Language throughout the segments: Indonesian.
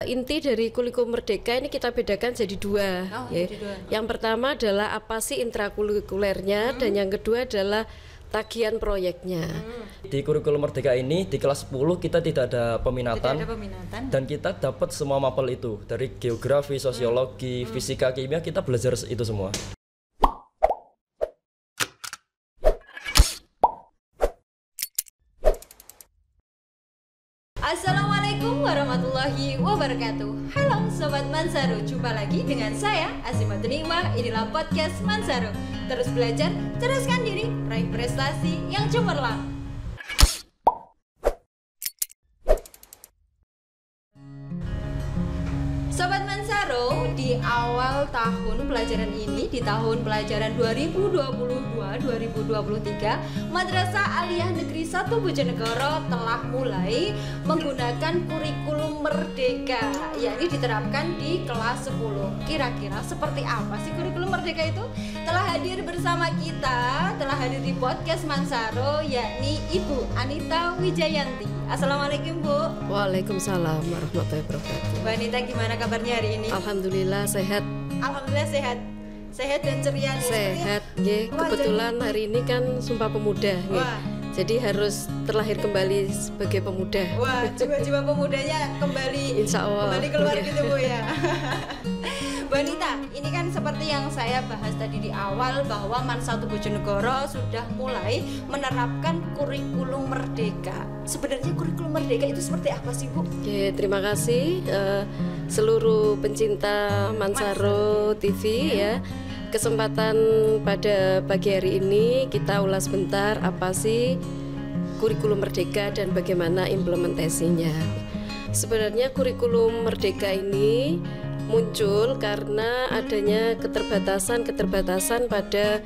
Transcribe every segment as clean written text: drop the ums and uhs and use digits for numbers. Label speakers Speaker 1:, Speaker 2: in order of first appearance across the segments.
Speaker 1: Inti dari kurikulum Merdeka ini kita bedakan jadi dua.
Speaker 2: Jadi dua.
Speaker 1: Yang pertama adalah apa sih intrakurikulernya, dan yang kedua adalah tagihan proyeknya.
Speaker 3: Di kurikulum Merdeka ini di kelas 10 kita tidak ada peminatan. Dan kita dapat semua mapel itu dari geografi, sosiologi, fisika, kimia, kita belajar itu semua.
Speaker 2: Assalamualaikum warahmatullahi wabarakatuh. Halo Sobat Mansaru, jumpa lagi dengan saya Azimatul Nikmah. Inilah podcast Mansaru. Terus belajar, ceraskan diri, raih prestasi yang cemerlang. Sobat Mansaru, di awal tahun pelajaran ini, di tahun pelajaran 2022-2023, Madrasah Aliyah Negeri 1 Bojonegoro telah mulai menggunakan kurikulum Merdeka, yakni diterapkan di kelas 10. Kira-kira seperti apa sih kurikulum Merdeka itu? Telah hadir bersama kita, telah hadir di podcast Mansaru, yakni Ibu Anita Wijayanti. Assalamualaikum Bu.
Speaker 1: Waalaikumsalam warahmatullahi wabarakatuh.
Speaker 2: Mbak Anita, gimana kabarnya hari ini?
Speaker 1: Alhamdulillah sehat.
Speaker 2: Alhamdulillah sehat. Sehat dan ceria nih.
Speaker 1: Sehat, nggih. Kebetulan hari ini kan Sumpah Pemuda, nggih. Jadi harus terlahir kembali sebagai pemuda.
Speaker 2: Wah, jiwa-jiwa pemudanya kembali,
Speaker 1: Insya Allah.
Speaker 2: kembali keluar gitu Bu ya. Mbak Anita, ini kan seperti yang saya bahas tadi di awal, bahwa Man 1 Bojonegoro sudah mulai menerapkan kurikulum Merdeka. Sebenarnya kurikulum Merdeka itu seperti apa sih Bu?
Speaker 1: Oke, terima kasih seluruh pencinta Mansaru TV ya. Kesempatan pada pagi hari ini kita ulas bentar apa sih kurikulum Merdeka dan bagaimana implementasinya. Sebenarnya kurikulum Merdeka ini muncul karena adanya keterbatasan pada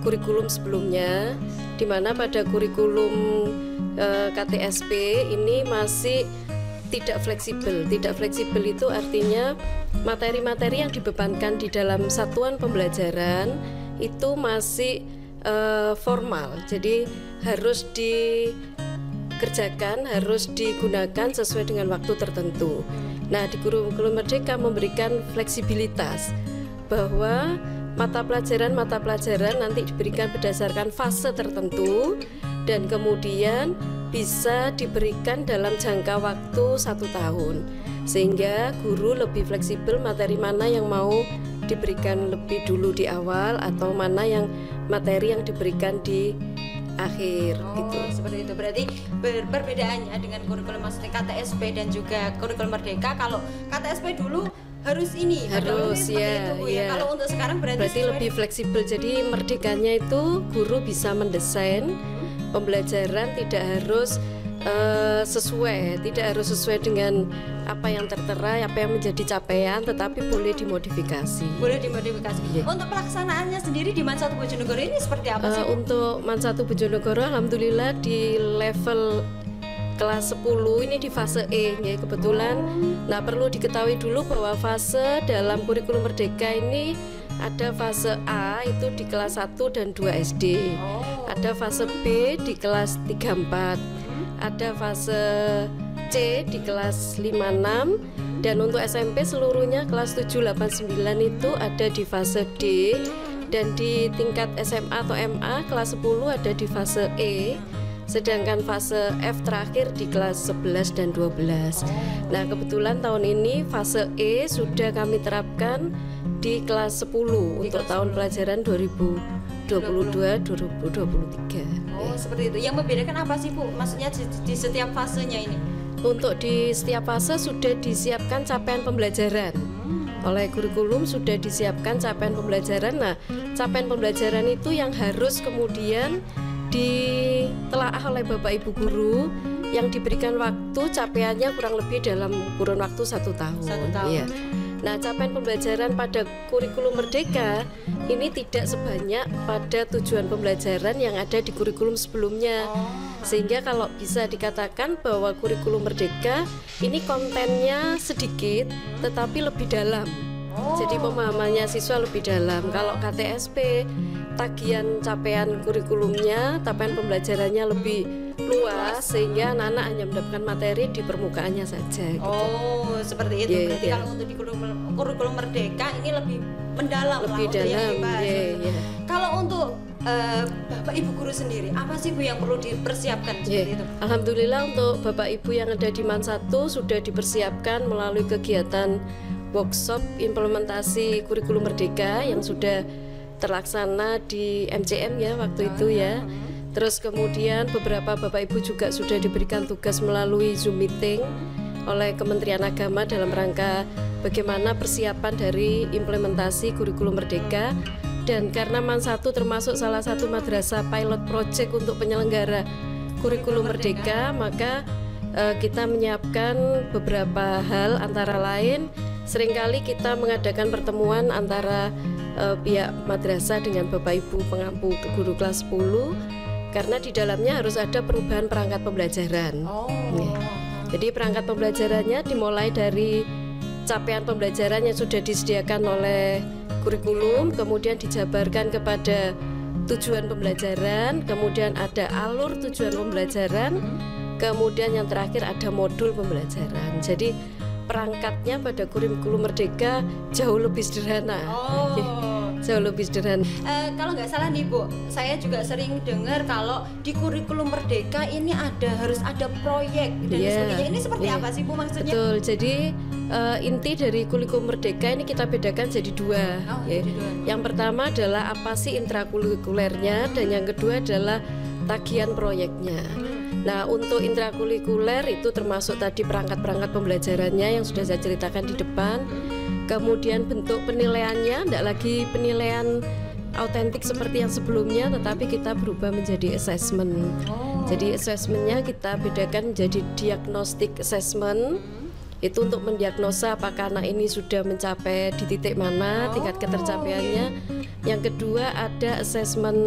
Speaker 1: kurikulum sebelumnya, di mana pada kurikulum KTSP ini masih tidak fleksibel. Tidak fleksibel itu artinya materi-materi yang dibebankan di dalam satuan pembelajaran itu masih formal. Jadi harus dikerjakan, harus digunakan sesuai dengan waktu tertentu. Nah, di kurikulum Merdeka memberikan fleksibilitas bahwa mata pelajaran nanti diberikan berdasarkan fase tertentu dan kemudian bisa diberikan dalam jangka waktu 1 tahun, sehingga guru lebih fleksibel materi mana yang mau diberikan lebih dulu di awal atau mana yang materi yang diberikan di akhir gitu.
Speaker 2: Seperti itu. Berarti perbedaannya dengan kurikulum maksudnya KTSP dan juga kurikulum Merdeka, kalau KTSP dulu harus
Speaker 1: ya.
Speaker 2: Kalau untuk sekarang berarti
Speaker 1: lebih fleksibel. Jadi merdekanya itu guru bisa mendesain pembelajaran tidak harus sesuai dengan apa yang tertera, apa yang menjadi capaian, tetapi boleh dimodifikasi.
Speaker 2: Yeah. Untuk pelaksanaannya sendiri di Man 1 Bojonegoro ini seperti apa sih?
Speaker 1: Untuk Man 1 Bojonegoro alhamdulillah di level kelas 10 ini di fase E ya, kebetulan. Nah, perlu diketahui dulu bahwa fase dalam kurikulum Merdeka ini ada fase A itu di kelas 1 dan 2 SD. Ada fase B di kelas 3-4. Ada fase C di kelas 5-6, dan untuk SMP seluruhnya kelas 7-8-9 itu ada di fase D, dan di tingkat SMA atau MA kelas 10 ada di fase E, sedangkan fase F terakhir di kelas 11 dan 12. Nah, kebetulan tahun ini fase E sudah kami terapkan di kelas 10 untuk tahun pelajaran 2022-2023.
Speaker 2: Seperti itu. Yang membedakan apa sih Bu? Maksudnya di setiap fasenya ini?
Speaker 1: Untuk di setiap fase sudah disiapkan capaian pembelajaran. Oleh kurikulum sudah disiapkan capaian pembelajaran. Nah, capaian pembelajaran itu yang harus kemudian ditelaah oleh Bapak Ibu guru, yang diberikan waktu capaiannya kurang lebih dalam kurun waktu 1 tahun.
Speaker 2: 1 tahun.
Speaker 1: Ya. Nah, capaian pembelajaran pada kurikulum Merdeka ini tidak sebanyak pada tujuan pembelajaran yang ada di kurikulum sebelumnya. Sehingga kalau bisa dikatakan bahwa kurikulum Merdeka ini kontennya sedikit tetapi lebih dalam. Jadi pemahamannya siswa lebih dalam. Kalau KTSP tagihan capaian kurikulumnya, capaian pembelajarannya lebih luas sehingga anak-anak hanya mendapatkan materi di permukaannya saja gitu.
Speaker 2: Oh, seperti itu. Berarti kalau untuk di kurikulum Merdeka ini lebih mendalam
Speaker 1: lebih
Speaker 2: lah
Speaker 1: dalam,
Speaker 2: yang dibahas. Kalau untuk Bapak Ibu guru sendiri, apa sih Bu yang perlu dipersiapkan seperti itu?
Speaker 1: Alhamdulillah untuk Bapak Ibu yang ada di MAN 1 sudah dipersiapkan melalui kegiatan workshop implementasi kurikulum Merdeka yang sudah terlaksana di MCM ya waktu itu ya. Terus kemudian beberapa Bapak Ibu juga sudah diberikan tugas melalui Zoom meeting oleh Kementerian Agama dalam rangka bagaimana persiapan dari implementasi kurikulum Merdeka. Dan karena MAN 1 termasuk salah satu madrasah pilot project untuk penyelenggara kurikulum Merdeka, maka kita menyiapkan beberapa hal, antara lain seringkali kita mengadakan pertemuan antara pihak madrasah dengan Bapak Ibu pengampu guru kelas 10, karena di dalamnya harus ada perubahan perangkat pembelajaran. Jadi perangkat pembelajarannya dimulai dari capaian pembelajaran yang sudah disediakan oleh kurikulum, kemudian dijabarkan kepada tujuan pembelajaran, kemudian ada alur tujuan pembelajaran, kemudian yang terakhir ada modul pembelajaran. Jadi perangkatnya pada kurikulum Merdeka jauh lebih sederhana. Jauh lebih sederhana.
Speaker 2: Kalau nggak salah nih Bu, saya juga sering dengar kalau di kurikulum Merdeka ini harus ada proyek dan sebagainya. Ini seperti apa sih Bu maksudnya?
Speaker 1: Betul. Jadi inti dari kurikulum Merdeka ini kita bedakan jadi dua. Yang pertama adalah apa sih intrakurikulernya, dan yang kedua adalah tagihan proyeknya. Nah, untuk intrakurikuler itu termasuk tadi perangkat-perangkat pembelajarannya yang sudah saya ceritakan di depan. Kemudian bentuk penilaiannya tidak lagi penilaian autentik seperti yang sebelumnya, tetapi kita berubah menjadi assessment. Jadi assessmentnya kita bedakan menjadi diagnostic assessment. Itu untuk mendiagnosa apakah anak ini sudah mencapai di titik mana tingkat ketercapaiannya. Yang kedua ada assessment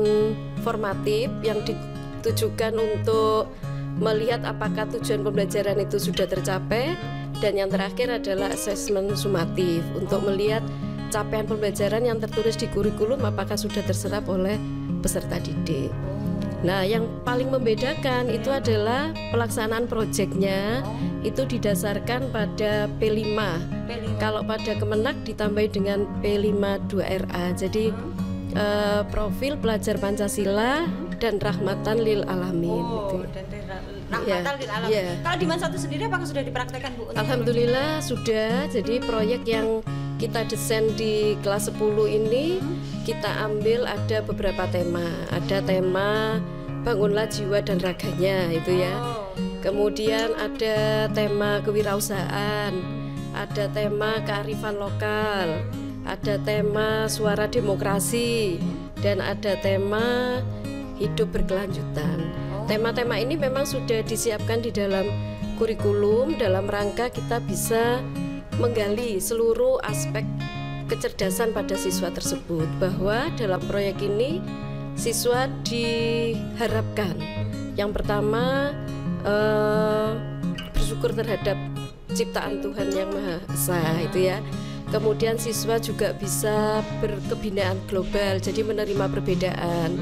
Speaker 1: formatif yang ditujukan untuk melihat apakah tujuan pembelajaran itu sudah tercapai. Dan yang terakhir adalah assessment sumatif untuk melihat capaian pembelajaran yang tertulis di kurikulum apakah sudah terserap oleh peserta didik. Nah, yang paling membedakan itu adalah pelaksanaan proyeknya itu didasarkan pada P5. Kalau pada Kemenak ditambahi dengan P5-2RA. Jadi profil pelajar Pancasila dan rahmatan lil alamin.
Speaker 2: Rahmatan lil alamin. Kalau di MAN 1 sendiri apakah sudah dipraktekkan Bu?
Speaker 1: Alhamdulillah sudah. Jadi proyek yang kita desain di kelas 10 ini kita ambil ada beberapa tema. Ada tema bangunlah jiwa dan raganya itu ya. Kemudian ada tema kewirausahaan, ada tema kearifan lokal, ada tema suara demokrasi, dan ada tema hidup berkelanjutan. Tema-tema ini memang sudah disiapkan di dalam kurikulum dalam rangka kita bisa menggali seluruh aspek kecerdasan pada siswa tersebut, bahwa dalam proyek ini siswa diharapkan yang pertama bersyukur terhadap ciptaan Tuhan yang Maha Esa itu ya. Kemudian siswa juga bisa berkebinaan global, jadi menerima perbedaan.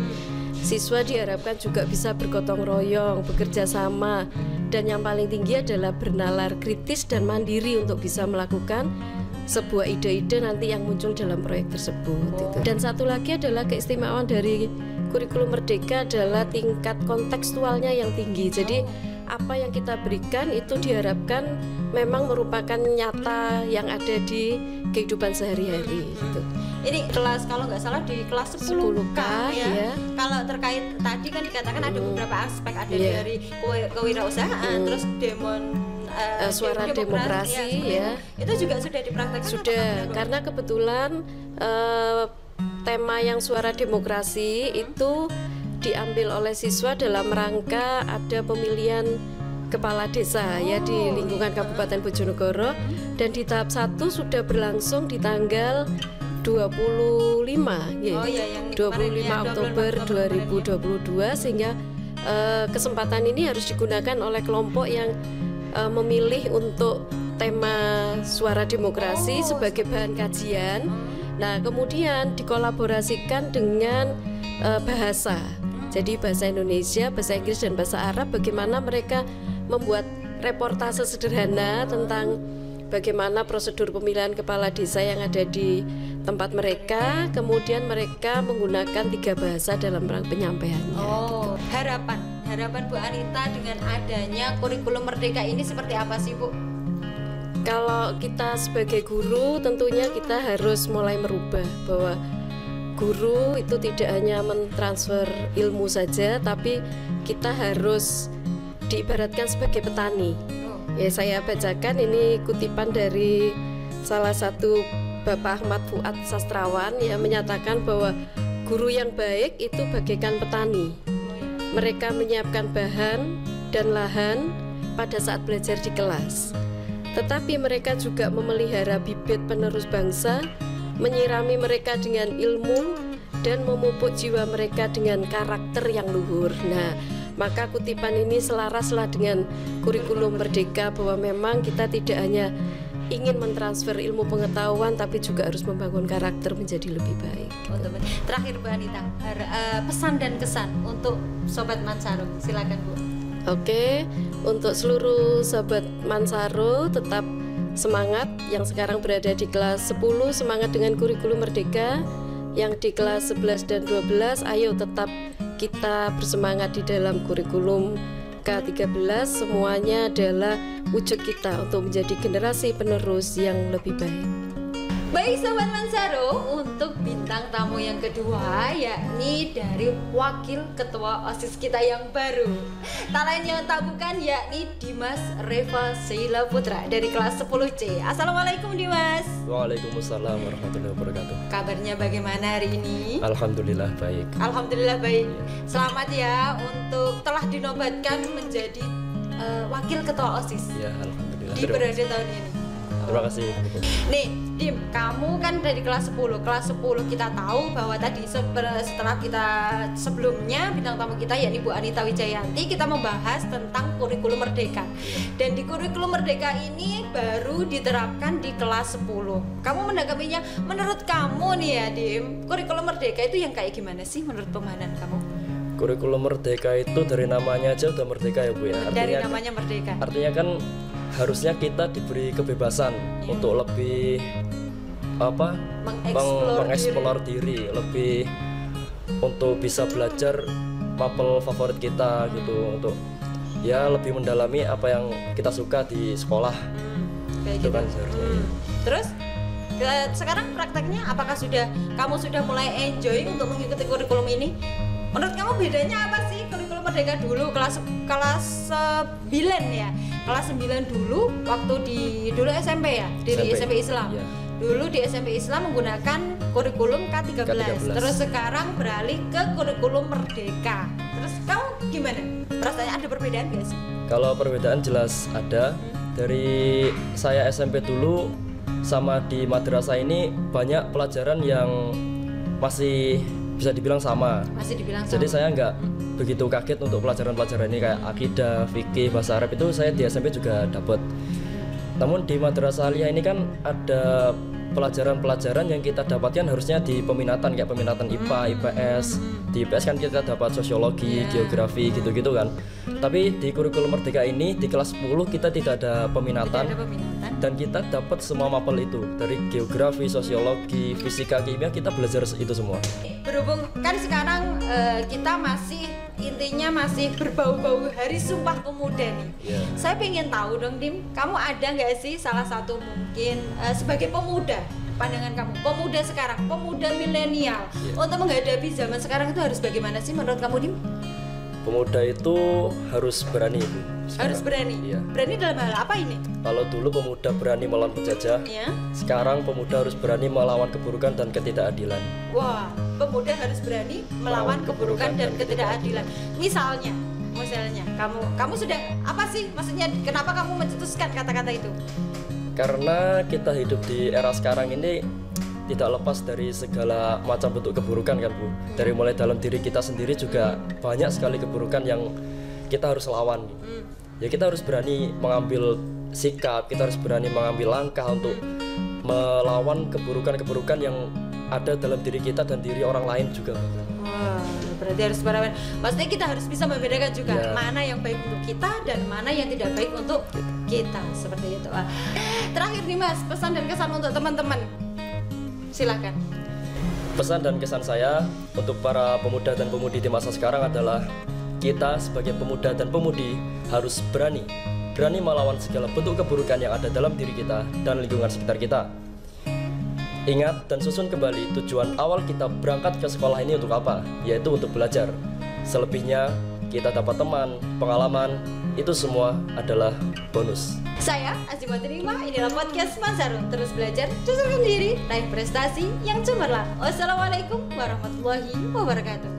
Speaker 1: Siswa diharapkan juga bisa bergotong royong, bekerja sama, dan yang paling tinggi adalah bernalar kritis dan mandiri untuk bisa melakukan sebuah ide-ide nanti yang muncul dalam proyek tersebut. Dan satu lagi adalah keistimewaan dari kurikulum Merdeka adalah tingkat kontekstualnya yang tinggi. Jadi apa yang kita berikan itu diharapkan memang merupakan nyata yang ada di kehidupan sehari-hari gitu.
Speaker 2: Ini kelas, kalau nggak salah di kelas 10K ya. Kalau terkait tadi kan dikatakan ada beberapa aspek, ada dari kewirausahaan, terus
Speaker 1: suara demokrasi ya.
Speaker 2: Itu juga sudah dipraktekkan?
Speaker 1: Sudah, karena kebetulan tema yang suara demokrasi itu diambil oleh siswa dalam rangka ada pemilihan kepala desa ya di lingkungan Kabupaten Bojonegoro, dan di tahap 1 sudah berlangsung di tanggal 25 Oktober 2022, sehingga kesempatan ini harus digunakan oleh kelompok yang memilih untuk tema suara demokrasi sebagai bahan kajian. Nah, kemudian dikolaborasikan dengan bahasa. Jadi bahasa Indonesia, bahasa Inggris, dan bahasa Arab. Bagaimana mereka membuat reportase sederhana tentang bagaimana prosedur pemilihan kepala desa yang ada di tempat mereka. Kemudian mereka menggunakan 3 bahasa dalam penyampaiannya.
Speaker 2: Oh, harapan Bu Anita dengan adanya kurikulum merdeka ini seperti apa sih, Bu?
Speaker 1: Kalau kita sebagai guru, tentunya kita harus mulai merubah bahwa guru itu tidak hanya mentransfer ilmu saja, tapi kita harus diibaratkan sebagai petani. Ya, saya bacakan ini kutipan dari salah satu Bapak Ahmad Fuad sastrawan yang menyatakan bahwa guru yang baik itu bagaikan petani. Mereka menyiapkan bahan dan lahan pada saat belajar di kelas. Tetapi mereka juga memelihara bibit penerus bangsa, menyirami mereka dengan ilmu, dan memupuk jiwa mereka dengan karakter yang luhur. Nah, maka kutipan ini selaraslah dengan kurikulum merdeka, bahwa memang kita tidak hanya ingin mentransfer ilmu pengetahuan, tapi juga harus membangun karakter menjadi lebih baik.
Speaker 2: Terakhir Bu Anita, pesan dan kesan untuk Sobat Mansaro, silakan Bu.
Speaker 1: Oke, untuk seluruh Sobat Mansaro tetap semangat. Yang sekarang berada di kelas 10, semangat dengan kurikulum merdeka. Yang di kelas 11 dan 12, ayo tetap kita bersemangat di dalam kurikulum K13. Semuanya adalah wujud kita untuk menjadi generasi penerus yang lebih baik.
Speaker 2: Baik Sobat Mansaro, untuk bintang tamu yang kedua yakni dari Wakil Ketua OSIS kita yang baru. Tak lain yang tak bukan yakni Dimas Reva Sheila Putra dari kelas 10C. Assalamualaikum Dimas.
Speaker 3: Waalaikumsalam warahmatullahi wabarakatuh.
Speaker 2: Kabarnya bagaimana hari ini?
Speaker 3: Alhamdulillah baik.
Speaker 2: Alhamdulillah baik. Selamat ya untuk telah dinobatkan menjadi Wakil Ketua OSIS.
Speaker 3: Ya, alhamdulillah.
Speaker 2: Di periode tahun ini.
Speaker 3: Terima kasih.
Speaker 2: Nih, Dim, kamu kan dari kelas 10. Kelas 10 kita tahu bahwa tadi setelah kita sebelumnya bintang tamu kita yakni Bu Anita Wijayanti, kita membahas tentang kurikulum merdeka. Dan di kurikulum merdeka ini baru diterapkan di kelas 10. Kamu menanggapinya, menurut kamu nih ya, Dim, kurikulum merdeka itu yang kayak gimana sih menurut pemahaman kamu?
Speaker 3: Kurikulum merdeka itu dari namanya aja udah merdeka ya Bu ya.
Speaker 2: Dari namanya merdeka.
Speaker 3: Artinya kan harusnya kita diberi kebebasan untuk lebih mengeksplor diri, lebih untuk bisa belajar mapel favorit kita gitu, untuk ya lebih mendalami apa yang kita suka di sekolah.
Speaker 2: Kayak
Speaker 3: gitu
Speaker 2: gitu.
Speaker 3: Kan seharusnya.
Speaker 2: Terus sekarang prakteknya apakah kamu sudah mulai enjoy untuk mengikuti kurikulum ini? Menurut kamu bedanya apa sih kurikulum merdeka dulu kelas 9 ya? Kelas 9 dulu waktu dulu SMP ya? Di SMP Islam.
Speaker 3: Iya.
Speaker 2: Dulu di SMP Islam menggunakan kurikulum K13. Terus sekarang beralih ke kurikulum merdeka. Terus kamu gimana? Rasanya ada perbedaan gak sih?
Speaker 3: Kalau perbedaan jelas ada. Dari saya SMP dulu sama di madrasah ini banyak pelajaran yang masih bisa dibilang sama.
Speaker 2: Masih dibilang sama.
Speaker 3: Jadi saya nggak begitu kaget untuk pelajaran-pelajaran ini kayak akidah, fikih, bahasa Arab itu saya di SMP juga dapat. Namun di madrasah aliyah ini kan ada pelajaran-pelajaran yang kita dapatkan harusnya di peminatan, kayak peminatan IPA, IPS. Di IPS kan kita dapat sosiologi, geografi gitu-gitu kan. Tapi di kurikulum merdeka ini di kelas 10 kita tidak ada peminatan. Dan kita dapat semua mapel itu, dari geografi, sosiologi, fisika, kimia, kita belajar itu semua.
Speaker 2: Berhubung kan sekarang kita intinya masih berbau-bau Hari Sumpah Pemuda nih. Saya pengen tahu dong Dim, kamu ada nggak sih salah satu mungkin sebagai pemuda, pandangan kamu, pemuda sekarang, pemuda milenial, untuk menghadapi zaman sekarang itu harus bagaimana sih menurut kamu Dim?
Speaker 3: Pemuda itu harus berani Bu.
Speaker 2: Harus berani?
Speaker 3: Iya.
Speaker 2: Berani dalam hal apa ini?
Speaker 3: Kalau dulu pemuda berani melawan penjajah, sekarang pemuda harus berani melawan keburukan dan ketidakadilan.
Speaker 2: Wah, pemuda harus berani melawan keburukan dan ketidakadilan. Misalnya kamu sudah apa sih? Maksudnya kenapa kamu mencetuskan kata-kata itu?
Speaker 3: Karena kita hidup di era sekarang ini tidak lepas dari segala macam bentuk keburukan kan Bu. Dari mulai dalam diri kita sendiri juga banyak sekali keburukan yang kita harus lawan. Ya kita harus berani mengambil sikap, kita harus berani mengambil langkah untuk melawan keburukan-keburukan yang ada dalam diri kita dan diri orang lain juga.
Speaker 2: Wah, berarti harus berawan. Maksudnya kita harus bisa membedakan juga mana yang baik untuk kita dan mana yang tidak baik untuk kita, seperti itu. Terakhir nih Mas, pesan dan kesan untuk teman-teman, silakan.
Speaker 3: Pesan dan kesan saya untuk para pemuda dan pemudi di masa sekarang adalah kita sebagai pemuda dan pemudi harus berani melawan segala bentuk keburukan yang ada dalam diri kita dan lingkungan sekitar kita. Ingat dan susun kembali tujuan awal kita berangkat ke sekolah ini untuk apa, yaitu untuk belajar. Selebihnya kita dapat teman, pengalaman, itu semua adalah bonus.
Speaker 2: Saya Azimatul Hikmah, inilah podcast Mas Harun. Terus belajar, susun diri, raih prestasi yang cemerlang. Wassalamualaikum warahmatullahi wabarakatuh.